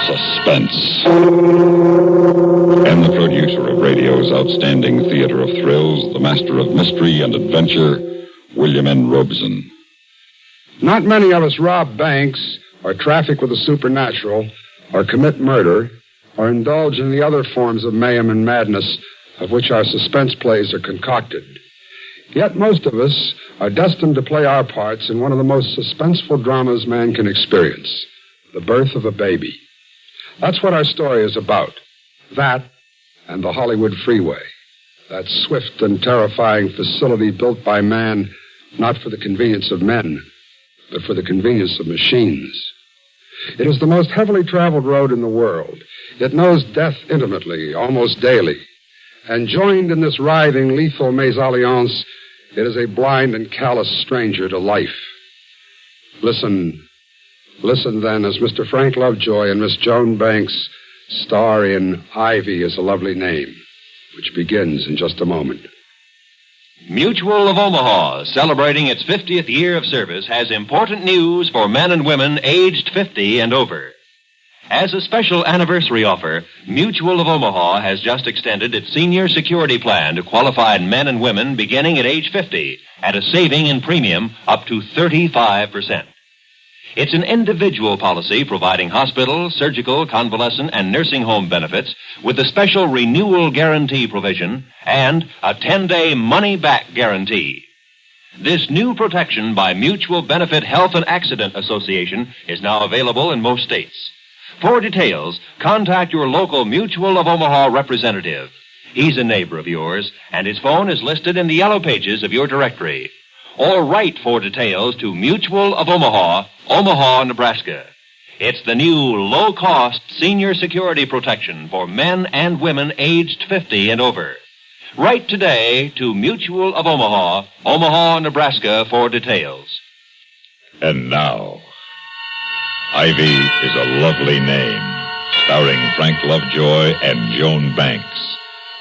Suspense. And the producer of radio's outstanding theater of thrills, the master of mystery and adventure, William N. Robeson. Not many of us rob banks, or traffic with the supernatural, or commit murder, or indulge in the other forms of mayhem and madness of which our suspense plays are concocted. Yet most of us are destined to play our parts in one of the most suspenseful dramas man can experience, the birth of a baby. That's what our story is about. That and the Hollywood Freeway. That swift and terrifying facility built by man, not for the convenience of men, but for the convenience of machines. It is the most heavily traveled road in the world. It knows death intimately, almost daily. And joined in this writhing, lethal mésalliance, it is a blind and callous stranger to life. Listen then, as Mr. Frank Lovejoy and Miss Joan Banks star in Ivy is a Lovely Name, which begins in just a moment. Mutual of Omaha, celebrating its 50th year of service, has important news for men and women aged 50 and over. As a special anniversary offer, Mutual of Omaha has just extended its senior security plan to qualified men and women beginning at age 50 at a saving in premium up to 35%. It's an individual policy providing hospital, surgical, convalescent, and nursing home benefits with a special renewal guarantee provision and a 10-day money-back guarantee. This new protection by Mutual Benefit Health and Accident Association is now available in most states. For details, contact your local Mutual of Omaha representative. He's a neighbor of yours, and his phone is listed in the yellow pages of your directory. Or write for details to Mutual of Omaha, Omaha, Nebraska. It's the new low-cost senior security protection for men and women aged 50 and over. Write today to Mutual of Omaha, Omaha, Nebraska for details. And now, Ivy is a Lovely Name, starring Frank Lovejoy and Joan Banks.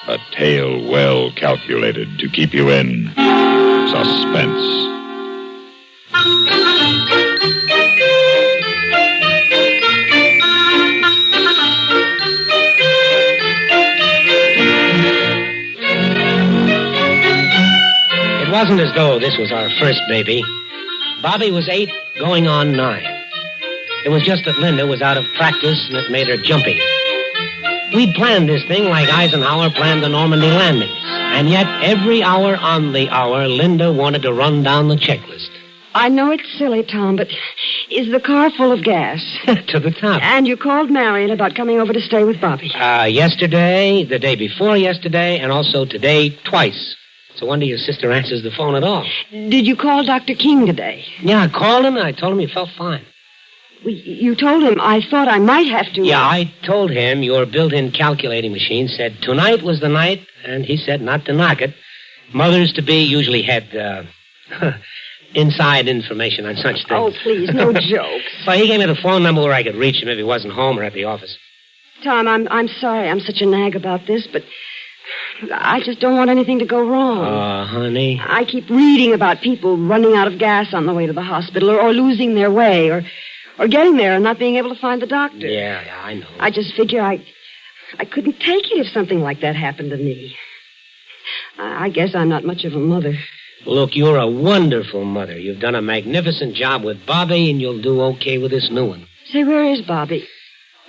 A tale well calculated to keep you in suspense. It wasn't as though this was our first baby. Bobby was 8, going on 9. It was just that Linda was out of practice, and it made her jumpy. We'd planned this thing like Eisenhower planned the Normandy landings. And yet, every hour on the hour, Linda wanted to run down the checklist. I know it's silly, Tom, but is the car full of gas? To the top. And you called Marion about coming over to stay with Bobby. Yesterday, the day before yesterday, and also today twice. So wonder your sister answers the phone at all. Did you call Dr. King today? Yeah, I called him, and I told him he felt fine. You told him I thought I might have to... Yeah, I told him your built-in calculating machine said tonight was the night, and he said not to knock it. Mothers-to-be usually had, inside information on such things. Oh, please, no jokes. So he gave me the phone number where I could reach him if he wasn't home or at the office. Tom, I'm sorry I'm such a nag about this, but I just don't want anything to go wrong. Oh, honey. I keep reading about people running out of gas on the way to the hospital or losing their way or getting there and not being able to find the doctor. Yeah, I know. I just figure I couldn't take it if something like that happened to me. I guess I'm not much of a mother. Look, you're a wonderful mother. You've done a magnificent job with Bobby, and you'll do okay with this new one. Say, where is Bobby?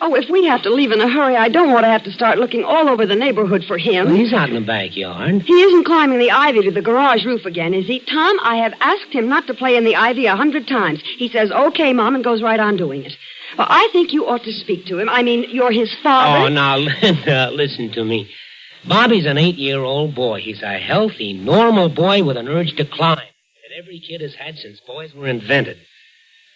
Oh, if we have to leave in a hurry, I don't want to have to start looking all over the neighborhood for him. Well, he's out in the backyard. He isn't climbing the ivy to the garage roof again, is he? Tom, I have asked him not to play in the ivy 100 times. He says, okay, Mom, and goes right on doing it. Well, I think you ought to speak to him. I mean, you're his father. Oh, now, Linda, listen to me. Bobby's an 8-year-old boy. He's a healthy, normal boy with an urge to climb that every kid has had since boys were invented.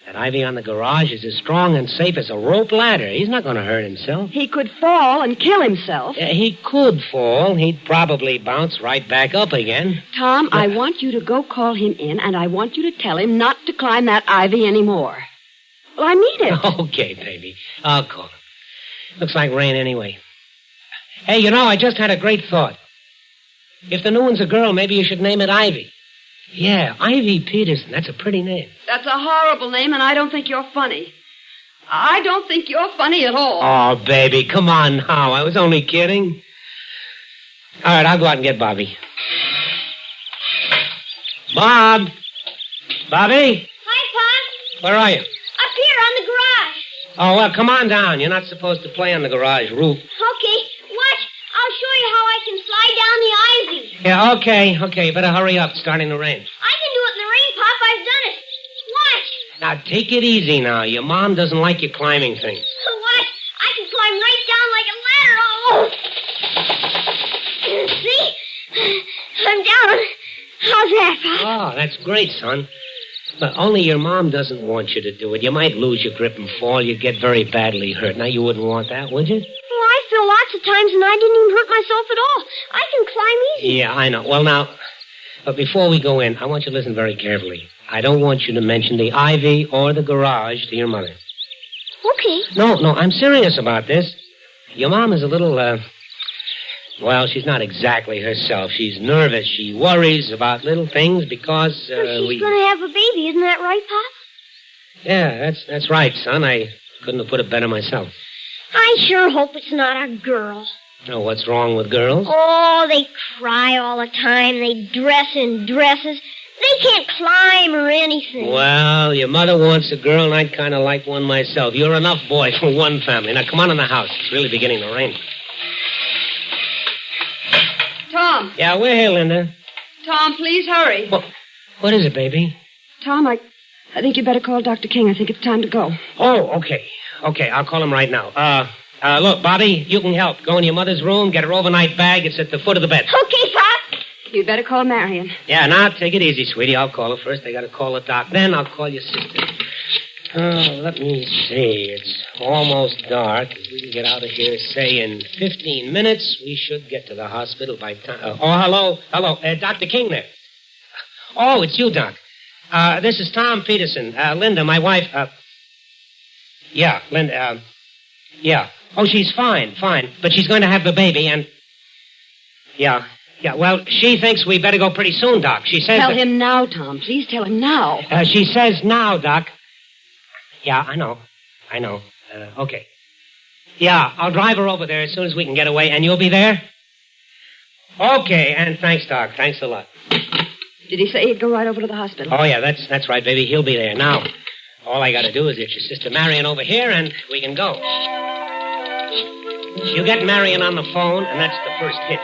That ivy on the garage is as strong and safe as a rope ladder. He's not going to hurt himself. He could fall and kill himself. He could fall. He'd probably bounce right back up again. Tom, I want you to go call him in, and I want you to tell him not to climb that ivy anymore. Well, I mean it. Okay, baby. I'll call him. Looks like rain anyway. Hey, I just had a great thought. If the new one's a girl, maybe you should name it Ivy. Yeah, Ivy Peterson. That's a pretty name. That's a horrible name, and I don't think you're funny. I don't think you're funny at all. Oh, baby, come on now. I was only kidding. All right, I'll go out and get Bobby. Bob! Bobby? Hi, Pop. Where are you? Up here on the garage. Oh, well, come on down. You're not supposed to play on the garage roof. Okay, watch. I'll show you how I can slide down the ivy. Yeah, okay. You better hurry up. It's starting to rain. I can do it in the rain, Pop. I've done it. Watch. Now, take it easy now. Your mom doesn't like you climbing things. Watch. I can climb right down like a ladder. Oh. See? I'm down. How's that, Pop? Oh, that's great, son. But only your mom doesn't want you to do it. You might lose your grip and fall. You'd get very badly hurt. Now, you wouldn't want that, would you? Well, I fell lots of times and I didn't even hurt myself at all. I can climb easy. Yeah, I know. Well, now, but before we go in, I want you to listen very carefully. I don't want you to mention the ivy or the garage to your mother. Okay. No, I'm serious about this. Your mom is a little, well, she's not exactly herself. She's nervous. She worries about little things because, She's going to have a baby, isn't that right, Pop? Yeah, that's right, son. I couldn't have put it better myself. I sure hope it's not a girl. Oh, what's wrong with girls? Oh, they cry all the time. They dress in dresses. They can't climb or anything. Well, your mother wants a girl, and I'd kind of like one myself. You're enough boy for one family. Now, come on in the house. It's really beginning to rain. Tom. Yeah, we're here, Linda. Tom, please hurry. What is it, baby? Tom, I think you better call Dr. King. I think it's time to go. Oh, okay. Okay, I'll call him right now. Look, Bobby, you can help. Go in your mother's room, get her overnight bag. It's at the foot of the bed. Okay, Pop. You'd better call Marion. Yeah, now, take it easy, sweetie. I'll call her first. I gotta call the doc. Then I'll call your sister. Oh, let me see. It's almost dark. If we can get out of here, say, in 15 minutes, we should get to the hospital by time... hello. Dr. King there. Oh, it's you, Doc. This is Tom Peterson. Linda, my wife, Yeah, Linda, yeah. Oh, she's fine. But she's going to have the baby, and... Yeah, well, she thinks we better go pretty soon, Doc. She says... Tell him now, Tom. Please tell him now. She says now, Doc. Yeah, I know. Okay. Yeah, I'll drive her over there as soon as we can get away, and you'll be there? Okay, and thanks, Doc. Thanks a lot. Did he say he'd go right over to the hospital? Oh, yeah, that's right, baby. He'll be there. Now, all I got to do is get your sister Marion over here, and we can go. You get Marion on the phone, and that's the first hitch.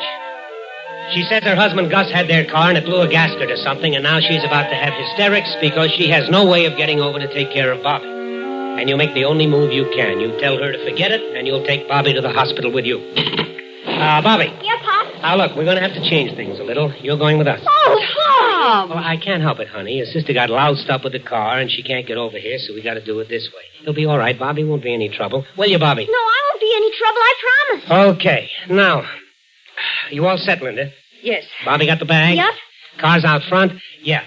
She says her husband Gus had their car, and it blew a gasket or something, and now she's about to have hysterics because she has no way of getting over to take care of Bobby. And you make the only move you can. You tell her to forget it, and you'll take Bobby to the hospital with you. Bobby. Yeah, Pop? Now, look, we're going to have to change things a little. You're going with us. Oh, Tom! Oh, I can't help it, honey. Your sister got loused up with the car, and she can't get over here, so we got to do it this way. It'll be all right. Bobby won't be any trouble. Will you, Bobby? No, I won't be any trouble, I promise. Okay. Now, you all set, Linda? Yes. Bobby got the bag? Yep. Car's out front? Yeah.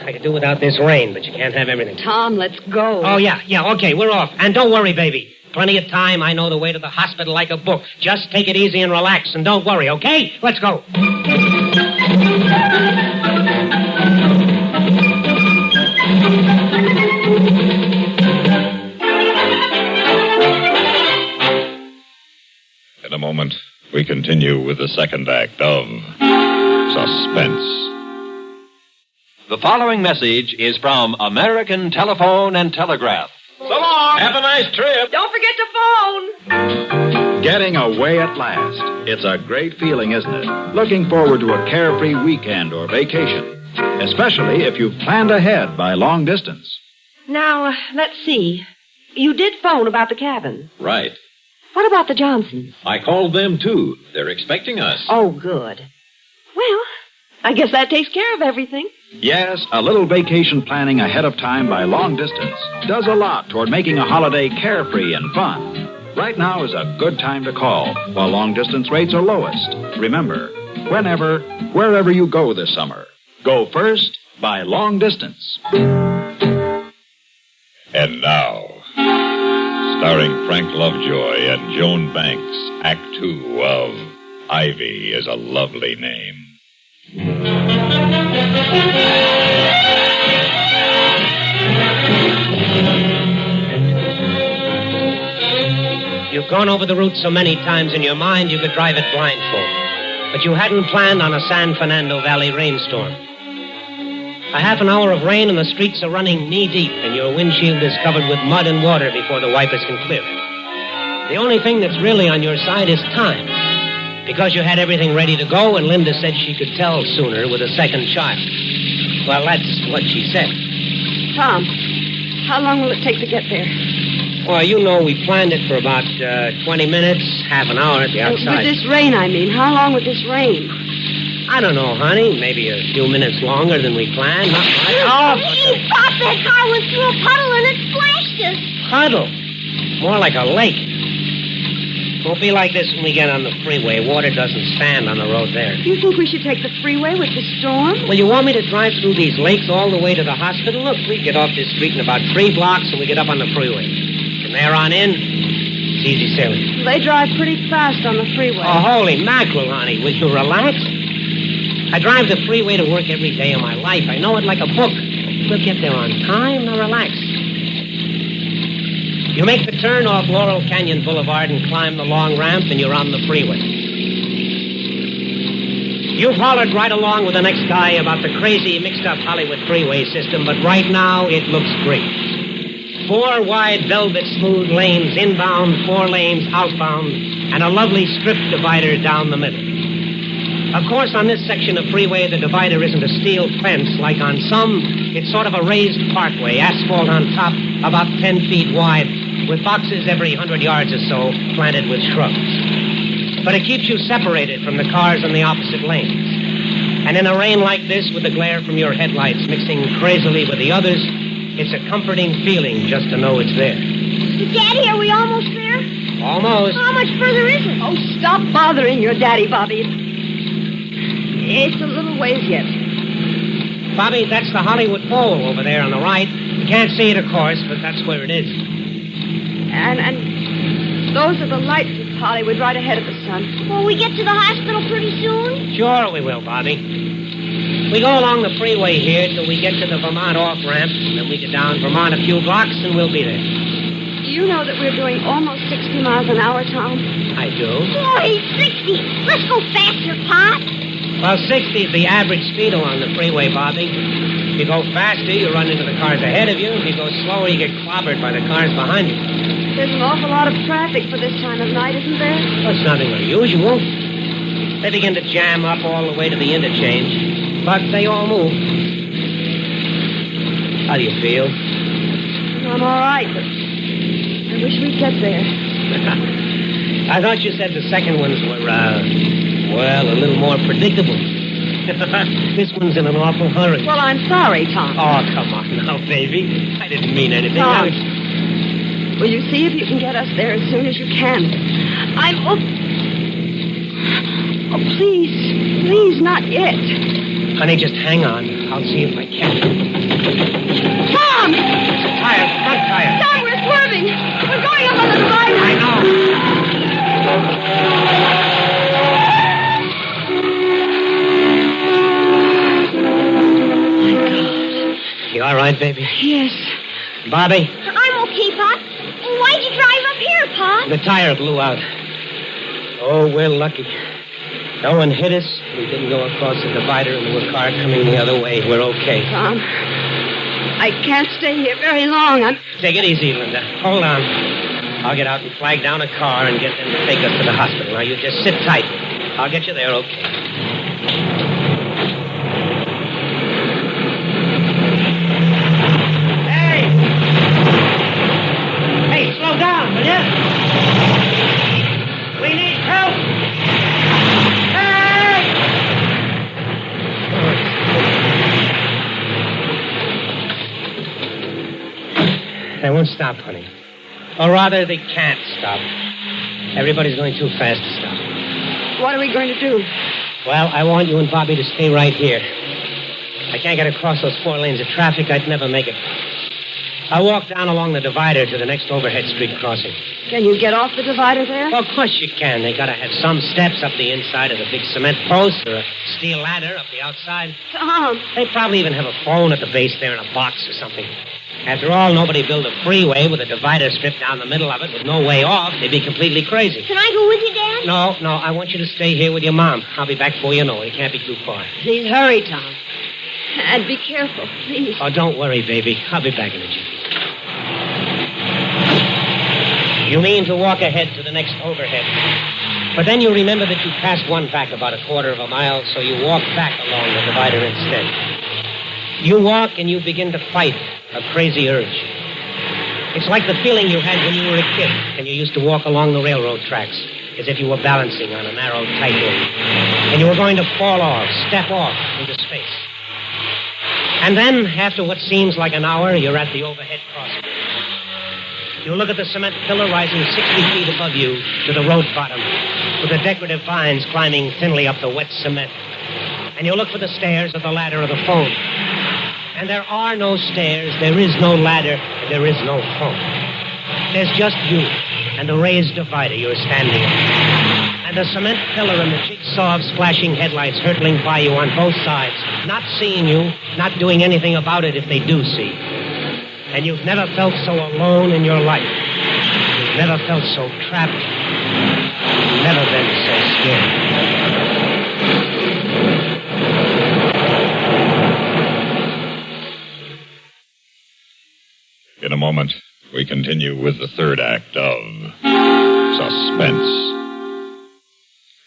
I could do without this rain, but you can't have everything. Tom, let's go. Oh, yeah, okay, we're off. And don't worry, baby. Plenty of time. I know the way to the hospital like a book. Just take it easy and relax, and don't worry, okay? Let's go. In a moment, we continue with the second act of Suspense. The following message is from American Telephone and Telegraph. So long. Have a nice trip. Don't forget to phone. Getting away at last. It's a great feeling, isn't it? Looking forward to a carefree weekend or vacation. Especially if you've planned ahead by long distance. Now, let's see. You did phone about the cabin. Right. What about the Johnsons? I called them, too. They're expecting us. Oh, good. Well, I guess that takes care of everything. Yes, a little vacation planning ahead of time by long distance does a lot toward making a holiday carefree and fun. Right now is a good time to call while long distance rates are lowest. Remember, whenever, wherever you go this summer, go first by long distance. And now, starring Frank Lovejoy and Joan Banks, Act 2 of Ivy is a Lovely Name. gone over the route so many times in your mind you could drive it blindfold. But you hadn't planned on a San Fernando Valley rainstorm. A half an hour of rain and the streets are running knee-deep, and your windshield is covered with mud and water before the wipers can clear it. The only thing that's really on your side is time. Because you had everything ready to go, and Linda said she could tell sooner with a second child. Well, that's what she said. Tom, how long will it take to get there? Well, you know, we planned it for about 20 minutes, half an hour at the outside. With this rain, I mean. How long with this rain? I don't know, honey. Maybe a few minutes longer than we planned. Not much. Please, Pop, that car went through a puddle and it splashed us. Puddle? More like a lake. Won't be like this when we get on the freeway. Water doesn't stand on the road there. You think we should take the freeway with the storm? Well, you want me to drive through these lakes all the way to the hospital? Look, we get off this street in about 3 blocks and we get up on the freeway. From there on in, it's easy sailing. They drive pretty fast on the freeway. Oh, holy mackerel, honey. Will you relax? I drive the freeway to work every day of my life. I know it like a book. We'll get there on time. Now relax. You make the turn off Laurel Canyon Boulevard and climb the long ramp, and you're on the freeway. You've hollered right along with the next guy about the crazy, mixed-up Hollywood freeway system, but right now it looks great. 4 wide, velvet-smooth lanes inbound, 4 lanes outbound, and a lovely strip divider down the middle. Of course, on this section of freeway, the divider isn't a steel fence like on some. It's sort of a raised parkway, asphalt on top, about 10 feet wide, with boxes every 100 yards or so planted with shrubs. But it keeps you separated from the cars in the opposite lanes. And in a rain like this, with the glare from your headlights mixing crazily with the others, it's a comforting feeling just to know it's there. Daddy, are we almost there? Almost. How much further is it? Oh, stop bothering your daddy, Bobby. It's a little ways yet. Bobby, that's the Hollywood Bowl over there on the right. You can't see it, of course, but that's where it is. And those are the lights of Hollywood right ahead of the sun. Will we get to the hospital pretty soon? Sure we will, Bobby. We go along the freeway here till we get to the Vermont off-ramp, and then we get down Vermont a few blocks, and we'll be there. You know that we're doing almost 60 miles an hour, Tom? I do. Boy, 60. Let's go faster, Pop. Well, 60 is the average speed along the freeway, Bobby. If you go faster, you run into the cars ahead of you. If you go slower, you get clobbered by the cars behind you. There's an awful lot of traffic for this time of night, isn't there? Well, it's nothing unusual. They begin to jam up all the way to the interchange, but they all move. How do you feel? I'm all right, but I wish we'd get there. I thought you said the second ones were, well, a little more predictable. This one's in an awful hurry. Well, I'm sorry, Tom. Oh, come on now, baby. I didn't mean anything. Tom, will you see if you can get us there as soon as you can? Oh, please, not yet. Honey, just hang on. I'll see if I can. Tom! Tire, front tire. Tom, we're swerving. We're going up on the divider. I know. You all right, baby? Yes. Bobby? I'm okay, Pop. Why'd you drive up here, Pop? The tire blew out. Oh, we're lucky. No one hit us. We didn't go across the divider into a car coming the other way. We're okay. Tom, I can't stay here very long. Take it easy, Linda. Hold on. I'll get out and flag down a car and get them to take us to the hospital. Now, you just sit tight. I'll get you there, okay? Hey, slow down, will you? We need help. Hey! They won't stop, honey. Or rather, they can't stop. Everybody's going too fast to stop. What are we going to do? Well, I want you and Bobby to stay right here. I can't get across those 4 lanes of traffic. I'd never make it. I'll walk down along the divider to the next overhead street crossing. Can you get off the divider there? Well, of course you can. They gotta have some steps up the inside of the big cement post or a steel ladder up the outside. Tom. They probably even have a phone at the base there in a box or something. After all, nobody built a freeway with a divider strip down the middle of it with no way off. They'd be completely crazy. Can I go with you, Dad? No, I want you to stay here with your mom. I'll be back before you know it. It can't be too far. Please hurry, Tom. And be careful, please. Oh, don't worry, baby. I'll be back in a jiffy. You mean to walk ahead to the next overhead. But then you remember that you passed one back about a quarter of a mile, so you walk back along the divider instead. You walk and you begin to fight a crazy urge. It's like the feeling you had when you were a kid and you used to walk along the railroad tracks as if you were balancing on a narrow tightrope. And you were going to fall off, step off into space. And then, after what seems like an hour, you're at the overhead crossing. You look at the cement pillar rising 60 feet above you to the road bottom, with the decorative vines climbing thinly up the wet cement. And you look for the stairs or the ladder or the phone. And there are no stairs, there is no ladder, and there is no phone. There's just you and the raised divider you're standing on. And the cement pillar and the jigsaw of splashing headlights hurtling by you on both sides, not seeing you, not doing anything about it if they do see. And you've never felt so alone in your life. You've never felt so trapped. You've never been so scared. In a moment, we continue with the third act of Suspense.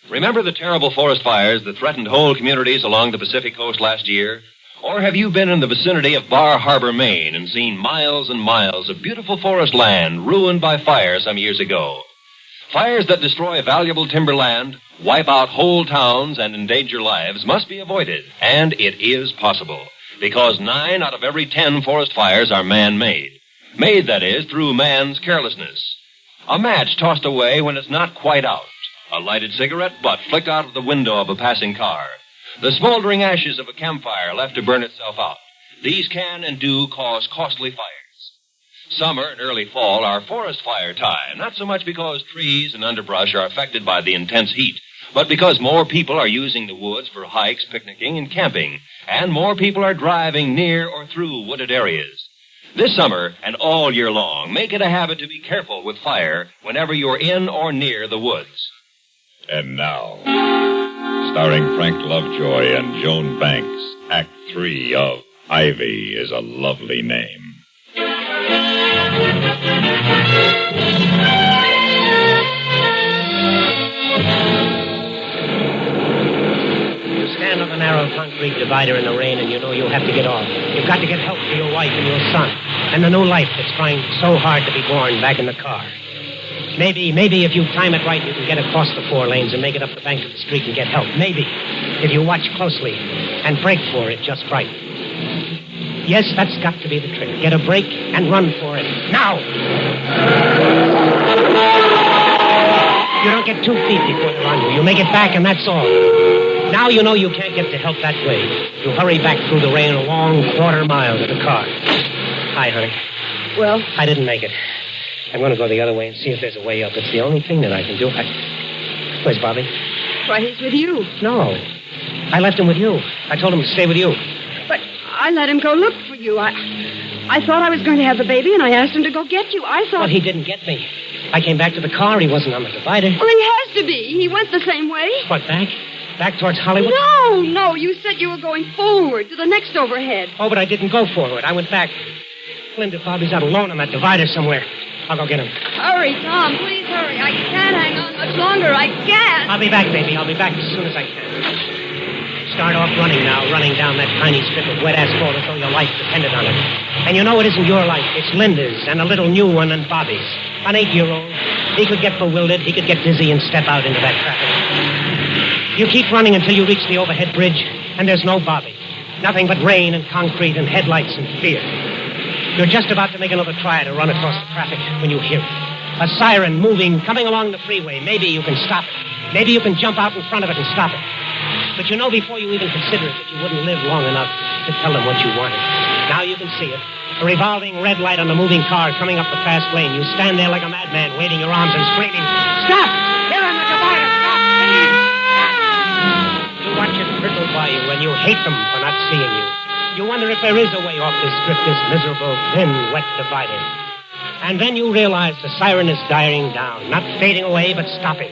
Remember the terrible forest fires that threatened whole communities along the Pacific coast last year? Or have you been in the vicinity of Bar Harbor, Maine, and seen miles and miles of beautiful forest land ruined by fire some years ago? Fires that destroy valuable timberland, wipe out whole towns, and endanger lives must be avoided. And it is possible, because 9 out of every 10 forest fires are man-made. Made, that is, through man's carelessness. A match tossed away when it's not quite out. A lighted cigarette butt flicked out of the window of a passing car. The smoldering ashes of a campfire left to burn itself out. These can and do cause costly fires. Summer and early fall are forest fire time, not so much because trees and underbrush are affected by the intense heat, but because more people are using the woods for hikes, picnicking, and camping, and more people are driving near or through wooded areas. This summer and all year long, make it a habit to be careful with fire whenever you're in or near the woods. And now, starring Frank Lovejoy and Joan Banks, Act 3 of Ivy is a Lovely Name. You stand on the narrow concrete divider in the rain and you know you'll have to get off. You've got to get help for your wife and your son and the new life that's trying so hard to be born back in the car. Maybe if you time it right, you can get across the 4 lanes and make it up the bank of the street and get help. Maybe, if you watch closely and brake for it just right. Yes, that's got to be the trick. Get a brake and run for it. Now! You don't get 2 feet before they're on you. You make it back and that's all. Now you know you can't get to help that way. You hurry back through the rain a long quarter mile to the car. Hi, honey. Well? I didn't make it. I'm going to go the other way and see if there's a way up. It's the only thing that I can do. Where's Bobby? Why, he's with you. No. I left him with you. I told him to stay with you. But I let him go look for you. I thought I was going to have the baby, and I asked him to go get you. I thought... Well, he didn't get me. I came back to the car. He wasn't on the divider. Well, he has to be. He went the same way. What, back? Back towards Hollywood? No. You said you were going forward to the next overhead. Oh, but I didn't go forward. I went back. Linda, Bobby's out alone on that divider somewhere. I'll go get him. Hurry, Tom. Please hurry. I can't hang on much longer. I can't. I'll be back, baby. I'll be back as soon as I can. Start off running now, running down that tiny strip of wet asphalt as though your life depended on it. And you know it isn't your life. It's Linda's and a little new one and Bobby's. An 8-year-old. He could get bewildered. He could get dizzy and step out into that traffic. You keep running until you reach the overhead bridge, and there's no Bobby. Nothing but rain and concrete and headlights and fear. You're just about to make another try to run across the traffic when you hear it. A siren moving, coming along the freeway. Maybe you can stop it. Maybe you can jump out in front of it and stop it. But you know before you even consider it that you wouldn't live long enough to tell them what you wanted. Now you can see it. A revolving red light on the moving car coming up the fast lane. You stand there like a madman, waving your arms and screaming, "Stop! Here on the divider! Stop! Please!" You watch it trickle by you, and you hate them for not seeing you. You wonder if there is a way off this strip, this miserable, thin, wet divider. And then you realize the siren is dying down, not fading away, but stopping.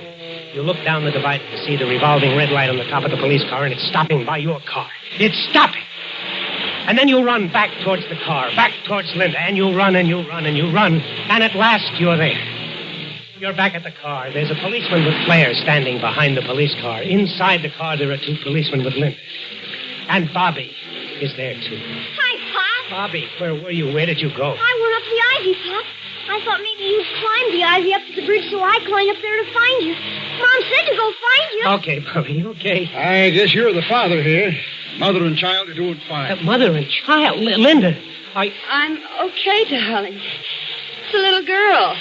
You look down the divider to see the revolving red light on the top of the police car, and it's stopping by your car. It's stopping. And then you run back towards the car, back towards Linda, and you run and you run and you run, and at last you're there. You're back at the car. There's a policeman with flares standing behind the police car. Inside the car, there are two policemen with Linda. And Bobby is there, too. Hi, Pop. Bobby, where were you? Where did you go? I went up the ivy, Pop. I thought maybe you'd climb the ivy up to the bridge, so I climbed up there to find you. Mom said to go find you. Okay, Bobby, okay. I guess you're the father here. Mother and child are doing fine. Mother and child? Linda, I'm okay, darling. It's a little girl.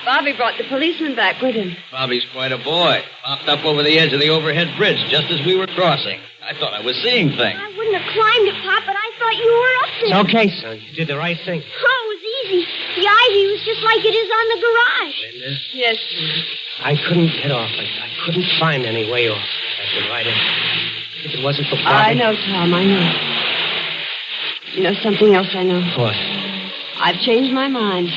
Bobby brought the policeman back with him. Bobby's quite a boy. Popped up over the edge of the overhead bridge just as we were crossing. I thought I was seeing things. I wouldn't have climbed it, Pop, but I thought you were up there. It's okay, son. You did the right thing. Oh, it was easy. The ivy was just like it is on the garage. Linda? Yes. I couldn't get off. I couldn't find any way off that divider. If it wasn't for Bobby. I know, Tom, I know. You know something else I know? What? I've changed my mind.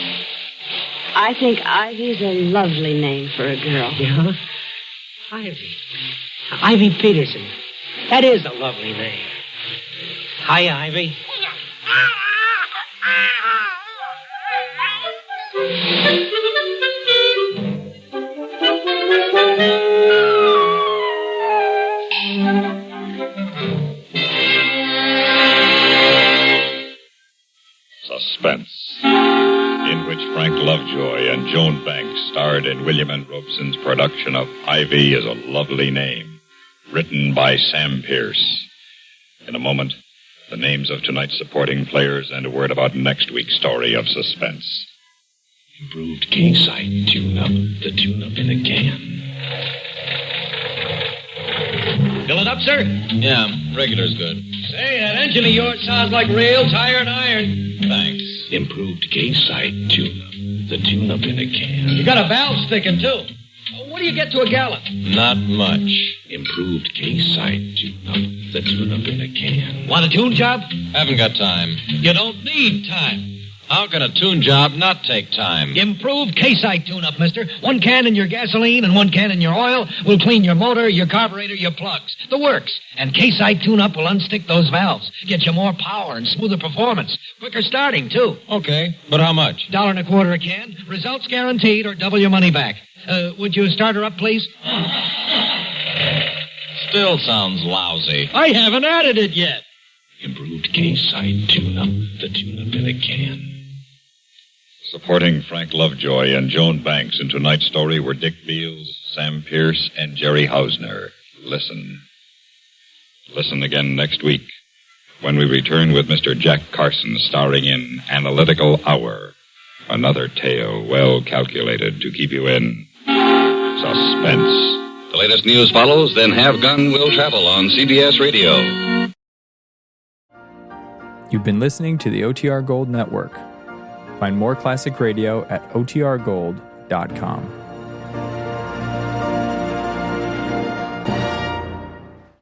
I think Ivy's a lovely name for a girl. Yeah? Ivy. Ivy Peterson. That is a lovely name. Hi, Ivy. Suspense, in which Frank Lovejoy and Joan Banks starred in William N. Robeson's production of Ivy is a Lovely Name, written by Sam Pierce. In a moment, the names of tonight's supporting players and a word about next week's story of suspense. Improved K-Site tune-up, the tune-up in a can. Fill it up, sir? Yeah, regular's good. Say, that engine of yours sounds like real tired iron. Thanks. Improved K-Site tune-up, the tune-up in a can. You got a valve sticking, too. What do you get to a gallon? Not much. Improved K-Site tune-up, the tune-up in a can. Want a tune job? Haven't got time. You don't need time. How can a tune job not take time? Improved K-Site tune-up, mister. 1 can in your gasoline and 1 can in your oil will clean your motor, your carburetor, your plugs. The works. And K-Site tune-up will unstick those valves. Get you more power and smoother performance. Quicker starting, too. Okay, but how much? $1.25 a can. Results guaranteed or double your money back. Would you start her up, please? Still sounds lousy. I haven't added it yet. Improved K-Site tune-up, the tune-up in a can. Supporting Frank Lovejoy and Joan Banks in tonight's story were Dick Beals, Sam Pierce, and Jerry Hausner. Listen. Listen again next week when we return with Mr. Jack Carson starring in Analytical Hour. Another tale well calculated to keep you in suspense. The latest news follows, then Have Gun Will Travel on CBS Radio. You've been listening to the OTR Gold Network. Find more classic radio at otrgold.com.